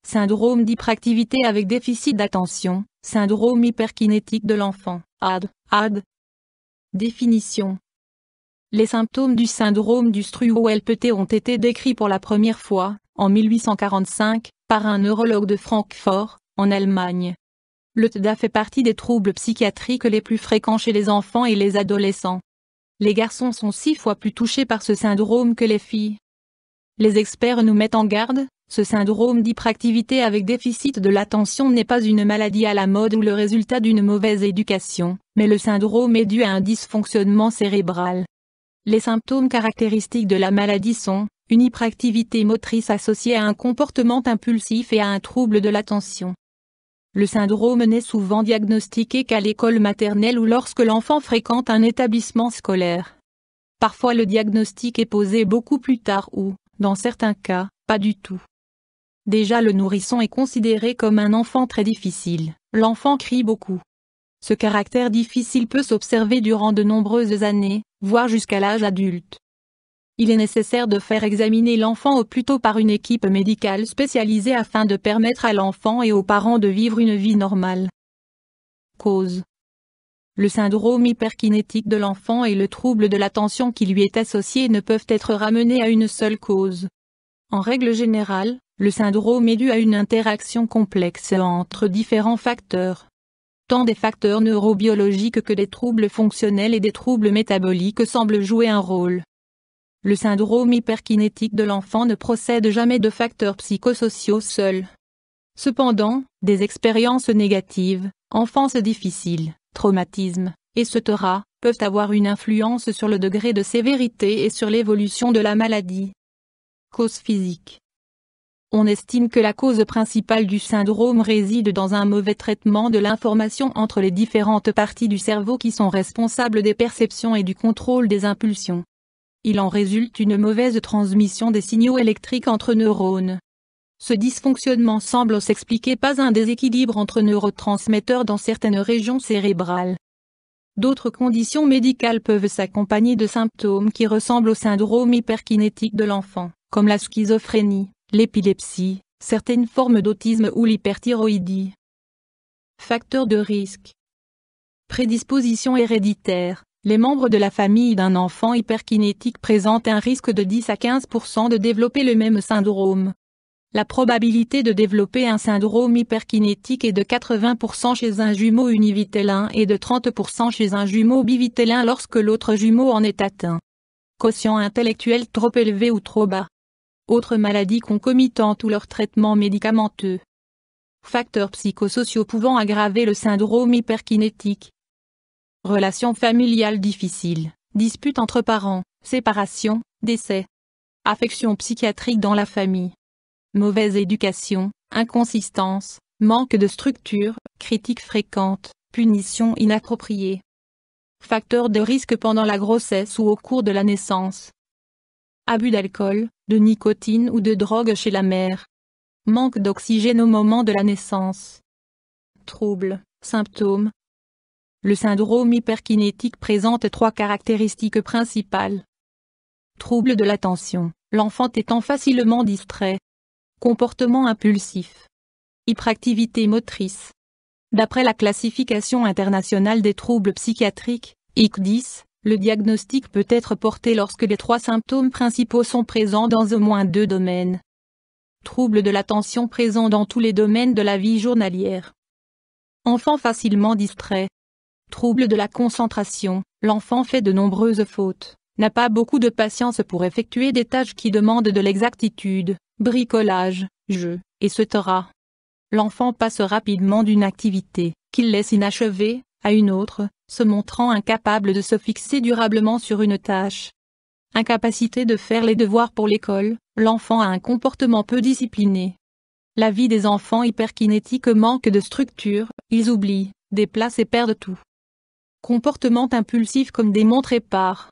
syndrome d'hyperactivité avec déficit d'attention, syndrome hyperkinétique de l'enfant, AD. Définition. Les symptômes du syndrome du Struwwelpeter ont été décrits pour la première fois, en 1845, par un neurologue de Francfort, en Allemagne. Le TDA fait partie des troubles psychiatriques les plus fréquents chez les enfants et les adolescents. Les garçons sont 6 fois plus touchés par ce syndrome que les filles. Les experts nous mettent en garde, ce syndrome d'hyperactivité avec déficit de l'attention n'est pas une maladie à la mode ou le résultat d'une mauvaise éducation, mais le syndrome est dû à un dysfonctionnement cérébral. Les symptômes caractéristiques de la maladie sont une hyperactivité motrice associée à un comportement impulsif et à un trouble de l'attention. Le syndrome n'est souvent diagnostiqué qu'à l'école maternelle ou lorsque l'enfant fréquente un établissement scolaire. Parfois le diagnostic est posé beaucoup plus tard ou, dans certains cas, pas du tout. Déjà le nourrisson est considéré comme un enfant très difficile, l'enfant crie beaucoup. Ce caractère difficile peut s'observer durant de nombreuses années, voire jusqu'à l'âge adulte. Il est nécessaire de faire examiner l'enfant au plus tôt par une équipe médicale spécialisée afin de permettre à l'enfant et aux parents de vivre une vie normale. Cause. Le syndrome hyperkinétique de l'enfant et le trouble de l'attention qui lui est associé ne peuvent être ramenés à une seule cause. En règle générale, le syndrome est dû à une interaction complexe entre différents facteurs. Tant des facteurs neurobiologiques que des troubles fonctionnels et des troubles métaboliques semblent jouer un rôle. Le syndrome hyperkinétique de l'enfant ne procède jamais de facteurs psychosociaux seuls. Cependant, des expériences négatives, enfance difficile, traumatisme, etc., peuvent avoir une influence sur le degré de sévérité et sur l'évolution de la maladie. Cause physique. On estime que la cause principale du syndrome réside dans un mauvais traitement de l'information entre les différentes parties du cerveau qui sont responsables des perceptions et du contrôle des impulsions. Il en résulte une mauvaise transmission des signaux électriques entre neurones. Ce dysfonctionnement semble s'expliquer par un déséquilibre entre neurotransmetteurs dans certaines régions cérébrales. D'autres conditions médicales peuvent s'accompagner de symptômes qui ressemblent au syndrome hyperkinétique de l'enfant, comme la schizophrénie, l'épilepsie, certaines formes d'autisme ou l'hyperthyroïdie. Facteurs de risque. Prédisposition héréditaire. Les membres de la famille d'un enfant hyperkinétique présentent un risque de 10 à 15% de développer le même syndrome. La probabilité de développer un syndrome hyperkinétique est de 80% chez un jumeau univitellin et de 30% chez un jumeau bivitellin lorsque l'autre jumeau en est atteint. Quotient intellectuel trop élevé ou trop bas. Autres maladies concomitantes ou leur traitement médicamenteux. Facteurs psychosociaux pouvant aggraver le syndrome hyperkinétique. Relations familiales difficiles, disputes entre parents, séparation, décès. Affection psychiatrique dans la famille. Mauvaise éducation, inconsistance, manque de structure, critiques fréquentes, punitions inappropriées. Facteurs de risque pendant la grossesse ou au cours de la naissance. Abus d'alcool, de nicotine ou de drogue chez la mère. Manque d'oxygène au moment de la naissance. Troubles, symptômes. Le syndrome hyperkinétique présente 3 caractéristiques principales. Trouble de l'attention, l'enfant étant facilement distrait. Comportement impulsif. Hyperactivité motrice. D'après la classification internationale des troubles psychiatriques, IC10, le diagnostic peut être porté lorsque les 3 symptômes principaux sont présents dans au moins 2 domaines. Trouble de l'attention présent dans tous les domaines de la vie journalière. Enfant facilement distrait. Trouble de la concentration, l'enfant fait de nombreuses fautes, n'a pas beaucoup de patience pour effectuer des tâches qui demandent de l'exactitude, bricolage, jeu, etc. L'enfant passe rapidement d'une activité, qu'il laisse inachevée, à une autre, se montrant incapable de se fixer durablement sur une tâche. Incapacité de faire les devoirs pour l'école, l'enfant a un comportement peu discipliné. La vie des enfants hyperkinétiques manque de structure, ils oublient, déplacent et perdent tout. Comportement impulsif comme des montres épars.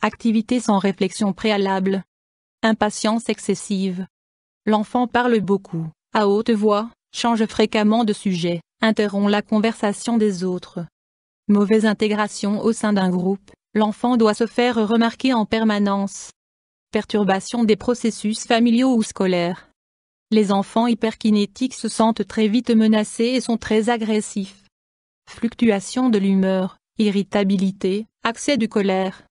Activité sans réflexion préalable. Impatience excessive. L'enfant parle beaucoup, à haute voix, change fréquemment de sujet, interrompt la conversation des autres. Mauvaise intégration au sein d'un groupe, l'enfant doit se faire remarquer en permanence. Perturbation des processus familiaux ou scolaires. Les enfants hyperkinétiques se sentent très vite menacés et sont très agressifs. Fluctuation de l'humeur, irritabilité, accès de colère.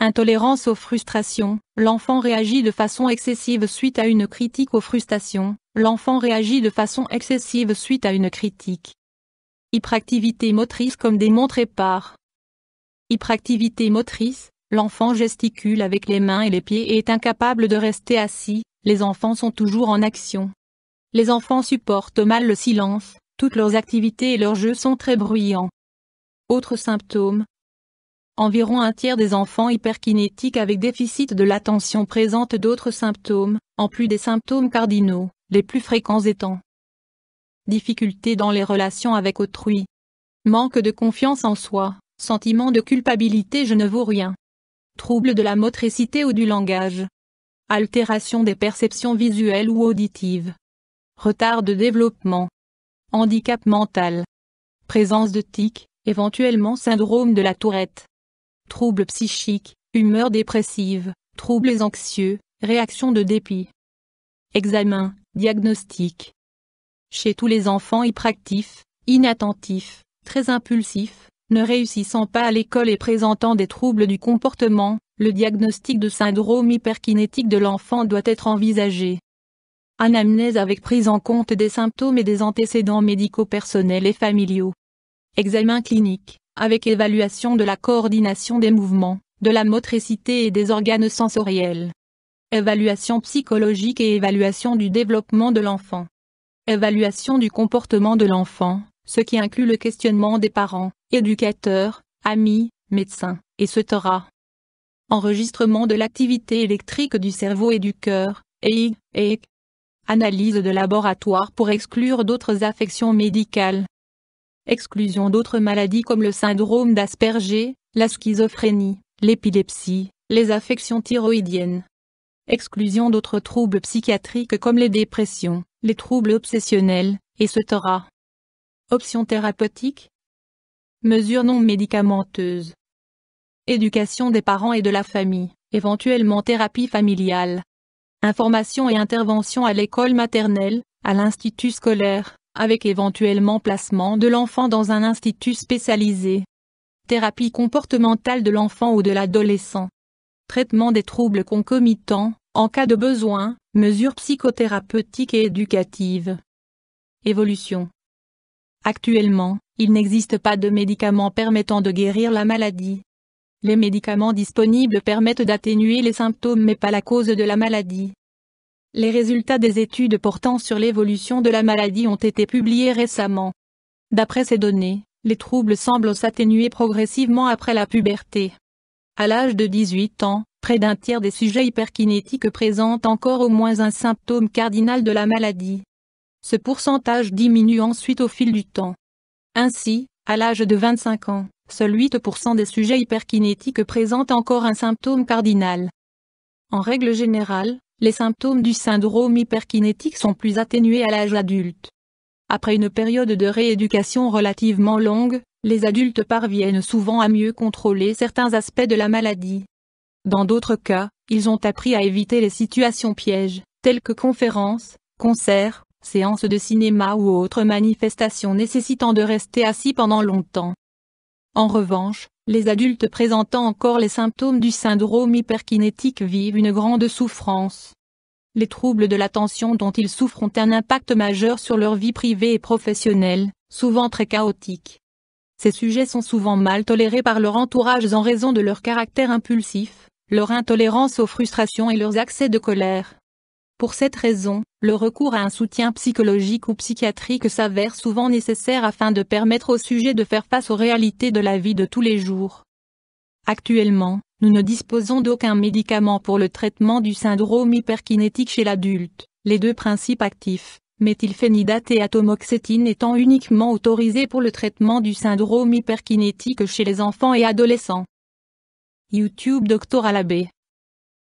Intolérance aux frustrations, l'enfant réagit de façon excessive suite à une critique aux frustrations, l'enfant réagit de façon excessive suite à une critique. Hyperactivité motrice comme démontre Épar. Hyperactivité motrice, l'enfant gesticule avec les mains et les pieds et est incapable de rester assis, les enfants sont toujours en action. Les enfants supportent mal le silence, toutes leurs activités et leurs jeux sont très bruyants. Autres symptômes. Environ un tiers des enfants hyperkinétiques avec déficit de l'attention présentent d'autres symptômes, en plus des symptômes cardinaux, les plus fréquents étant difficultés dans les relations avec autrui, manque de confiance en soi, sentiment de culpabilité je ne vaux rien, trouble de la motricité ou du langage, altération des perceptions visuelles ou auditives, retard de développement, handicap mental, présence de tics, éventuellement syndrome de la Tourette. Troubles psychiques, humeur dépressive, troubles anxieux, réaction de dépit. Examen, diagnostic. Chez tous les enfants hyperactifs, inattentifs, très impulsifs, ne réussissant pas à l'école et présentant des troubles du comportement, le diagnostic de syndrome hyperkinétique de l'enfant doit être envisagé. Anamnèse avec prise en compte des symptômes et des antécédents médicaux personnels et familiaux. Examen clinique, avec évaluation de la coordination des mouvements, de la motricité et des organes sensoriels. Évaluation psychologique et évaluation du développement de l'enfant. Évaluation du comportement de l'enfant, ce qui inclut le questionnement des parents, éducateurs, amis, médecins, etc. Enregistrement de l'activité électrique du cerveau et du cœur, EEG. Analyse de laboratoire pour exclure d'autres affections médicales. Exclusion d'autres maladies comme le syndrome d'Asperger, la schizophrénie, l'épilepsie, les affections thyroïdiennes. Exclusion d'autres troubles psychiatriques comme les dépressions, les troubles obsessionnels, etc. Options thérapeutiques. Mesures non médicamenteuses. Éducation des parents et de la famille, éventuellement thérapie familiale. Information et intervention à l'école maternelle, à l'institut scolaire, avec éventuellement placement de l'enfant dans un institut spécialisé. Thérapie comportementale de l'enfant ou de l'adolescent. Traitement des troubles concomitants, en cas de besoin, mesures psychothérapeutiques et éducatives. Évolution. Actuellement, il n'existe pas de médicaments permettant de guérir la maladie. Les médicaments disponibles permettent d'atténuer les symptômes mais pas la cause de la maladie. Les résultats des études portant sur l'évolution de la maladie ont été publiés récemment. D'après ces données, les troubles semblent s'atténuer progressivement après la puberté. À l'âge de 18 ans, près d'un tiers des sujets hyperkinétiques présentent encore au moins un symptôme cardinal de la maladie. Ce pourcentage diminue ensuite au fil du temps. Ainsi, à l'âge de 25 ans, seuls 8% des sujets hyperkinétiques présentent encore un symptôme cardinal. En règle générale, les symptômes du syndrome hyperkinétique sont plus atténués à l'âge adulte. Après une période de rééducation relativement longue, les adultes parviennent souvent à mieux contrôler certains aspects de la maladie. Dans d'autres cas, ils ont appris à éviter les situations pièges, telles que conférences, concerts, séances de cinéma ou autres manifestations nécessitant de rester assis pendant longtemps. En revanche, les adultes présentant encore les symptômes du syndrome hyperkinétique vivent une grande souffrance. Les troubles de l'attention dont ils souffrent ont un impact majeur sur leur vie privée et professionnelle, souvent très chaotique. Ces sujets sont souvent mal tolérés par leur entourage en raison de leur caractère impulsif, leur intolérance aux frustrations et leurs accès de colère. Pour cette raison, le recours à un soutien psychologique ou psychiatrique s'avère souvent nécessaire afin de permettre au sujet de faire face aux réalités de la vie de tous les jours. Actuellement, nous ne disposons d'aucun médicament pour le traitement du syndrome hyperkinétique chez l'adulte, les deux principes actifs, méthylphénidate et atomoxétine étant uniquement autorisés pour le traitement du syndrome hyperkinétique chez les enfants et adolescents. YouTube Dr Alabé.